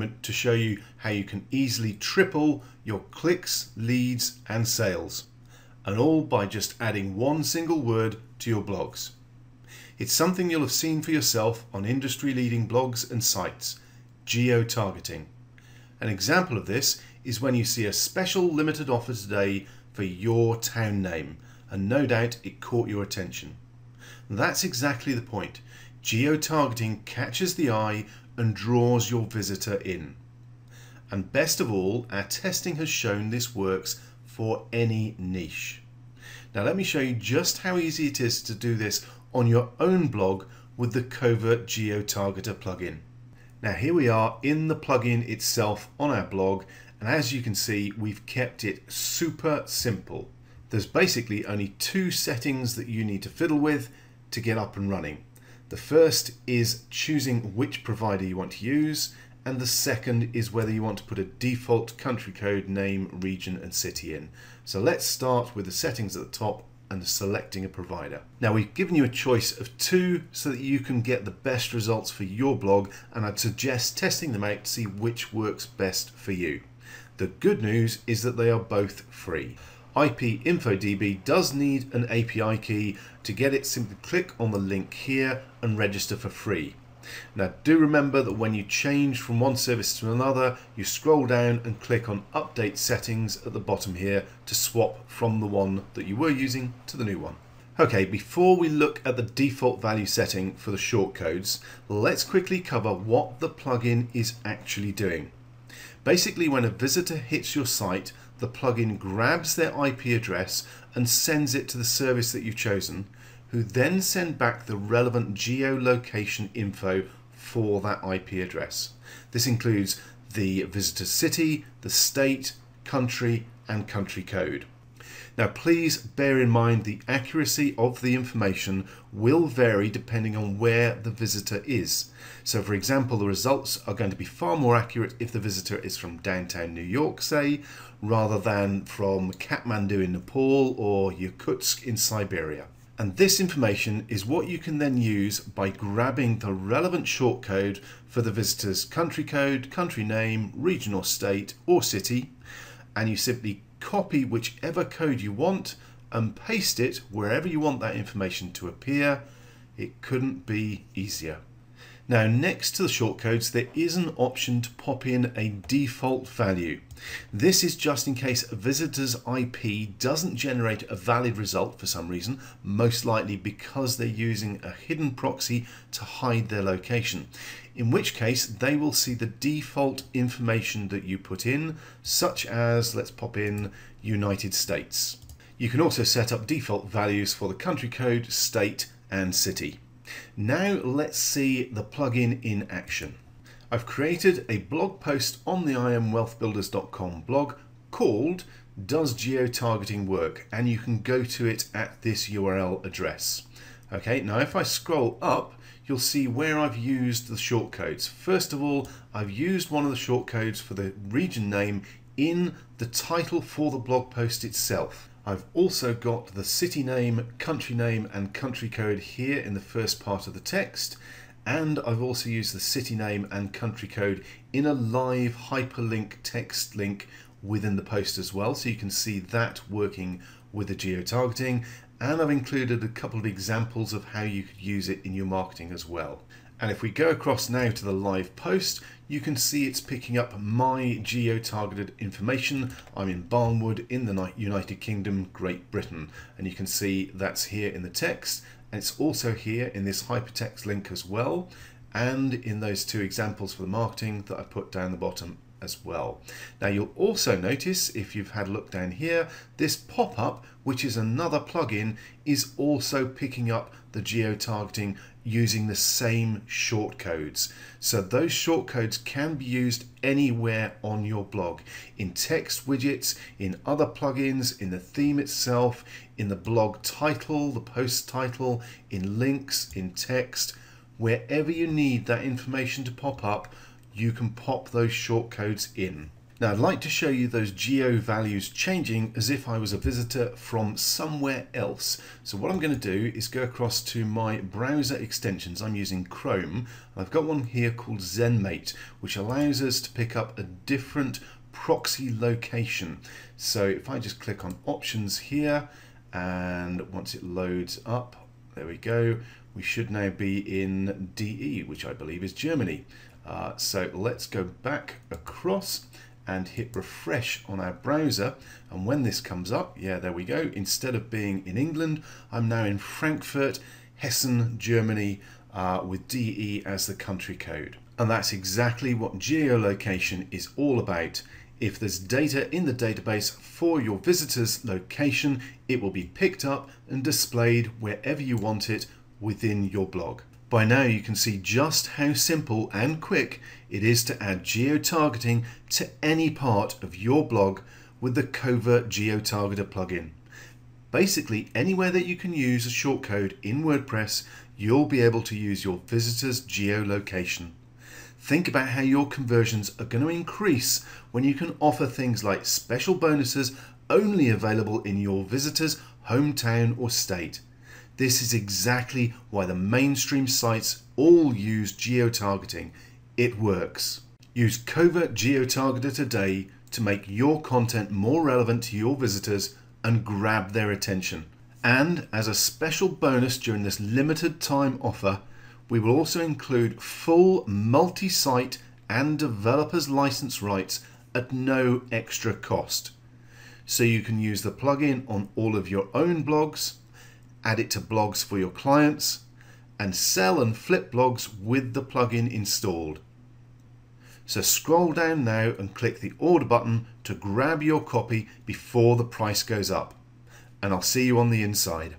moment to show you how you can easily triple your clicks, leads and sales, and all by just adding one single word to your blogs. It's something you'll have seen for yourself on industry-leading blogs and sites, geo-targeting. An example of this is when you see a special limited offer today for your town name, and no doubt it caught your attention. That's exactly the point. Geo-targeting catches the eye and draws your visitor in. And best of all, our testing has shown this works for any niche. Now let me show you just how easy it is to do this on your own blog with the Covert Geo Targeter plugin. Now here we are in the plugin itself on our blog, and as you can see, we've kept it super simple. There's basically only two settings that you need to fiddle with to get up and running. The first is choosing which provider you want to use, and the second is whether you want to put a default country code, name, region and city in. So let's start with the settings at the top and selecting a provider. Now we've given you a choice of two so that you can get the best results for your blog, and I'd suggest testing them out to see which works best for you. The good news is that they are both free. IPInfoDB does need an API key. To get it, simply click on the link here and register for free. Now do remember that when you change from one service to another, you scroll down and click on Update Settings at the bottom here to swap from the one that you were using to the new one. Okay, before we look at the default value setting for the shortcodes, let's quickly cover what the plugin is actually doing. Basically, when a visitor hits your site, the plugin grabs their IP address and sends it to the service that you've chosen, who then send back the relevant geolocation info for that IP address. This includes the visitor's city, the state, country, and country code. Now please bear in mind the accuracy of the information will vary depending on where the visitor is. So for example, the results are going to be far more accurate if the visitor is from downtown New York, say, rather than from Kathmandu in Nepal or Yakutsk in Siberia. And this information is what you can then use by grabbing the relevant shortcode for the visitor's country code, country name, region or state or city, and you simply copy whichever code you want and paste it wherever you want that information to appear. It couldn't be easier. Now next to the shortcodes there is an option to pop in a default value. This is just in case a visitor's IP doesn't generate a valid result for some reason, most likely because they're using a hidden proxy to hide their location, in which case they will see the default information that you put in, such as, let's pop in United States. You can also set up default values for the country code, state and city. Now let's see the plugin in action. I've created a blog post on the IamWealthBuilders.com blog called Does Geo-Targeting Work? And you can go to it at this URL address. Okay, now if I scroll up, you'll see where I've used the shortcodes. First of all, I've used one of the shortcodes for the region name in the title for the blog post itself. I've also got the city name, and country code here in the first part of the text, and I've also used the city name and country code in a live hyperlink text link within the post as well, so you can see that working with the geo-targeting, and I've included a couple of examples of how you could use it in your marketing as well. And if we go across now to the live post, you can see it's picking up my geo-targeted information. I'm in Barnwood in the United Kingdom, Great Britain. And you can see that's here in the text. And it's also here in this hypertext link as well. And in those two examples for the marketing that I put down the bottom as well. Now you'll also notice, if you've had a look down here, this pop-up, which is another plugin, is also picking up the geo-targeting using the same shortcodes. So those shortcodes can be used anywhere on your blog, in text widgets, in other plugins, in the theme itself, in the blog title, the post title, in links, in text. Wherever you need that information to pop up, you can pop those shortcodes in. Now I'd like to show you those geo values changing as if I was a visitor from somewhere else. So what I'm going to do is go across to my browser extensions. I'm using Chrome. I've got one here called ZenMate, which allows us to pick up a different proxy location. So if I just click on options here, and once it loads up, there we go, we should now be in DE, which I believe is Germany. So let's go back across and hit refresh on our browser, and when this comes up, yeah, there we go, instead of being in England, I'm now in Frankfurt, Hessen, Germany, with DE as the country code. And that's exactly what geolocation is all about. If there's data in the database for your visitor's location, it will be picked up and displayed wherever you want it within your blog. By now you can see just how simple and quick it is to add geo-targeting to any part of your blog with the Covert Geo Targeter plugin. Basically, anywhere that you can use a shortcode in WordPress, you'll be able to use your visitor's geolocation. Think about how your conversions are going to increase when you can offer things like special bonuses only available in your visitor's hometown or state. This is exactly why the mainstream sites all use geo-targeting. It works. Use Covert Geo Targeter today to make your content more relevant to your visitors and grab their attention. And as a special bonus during this limited time offer, we will also include full multi-site and developers license rights at no extra cost. So you can use the plugin on all of your own blogs, add it to blogs for your clients, and sell and flip blogs with the plugin installed. So scroll down now and click the order button to grab your copy before the price goes up. And I'll see you on the inside.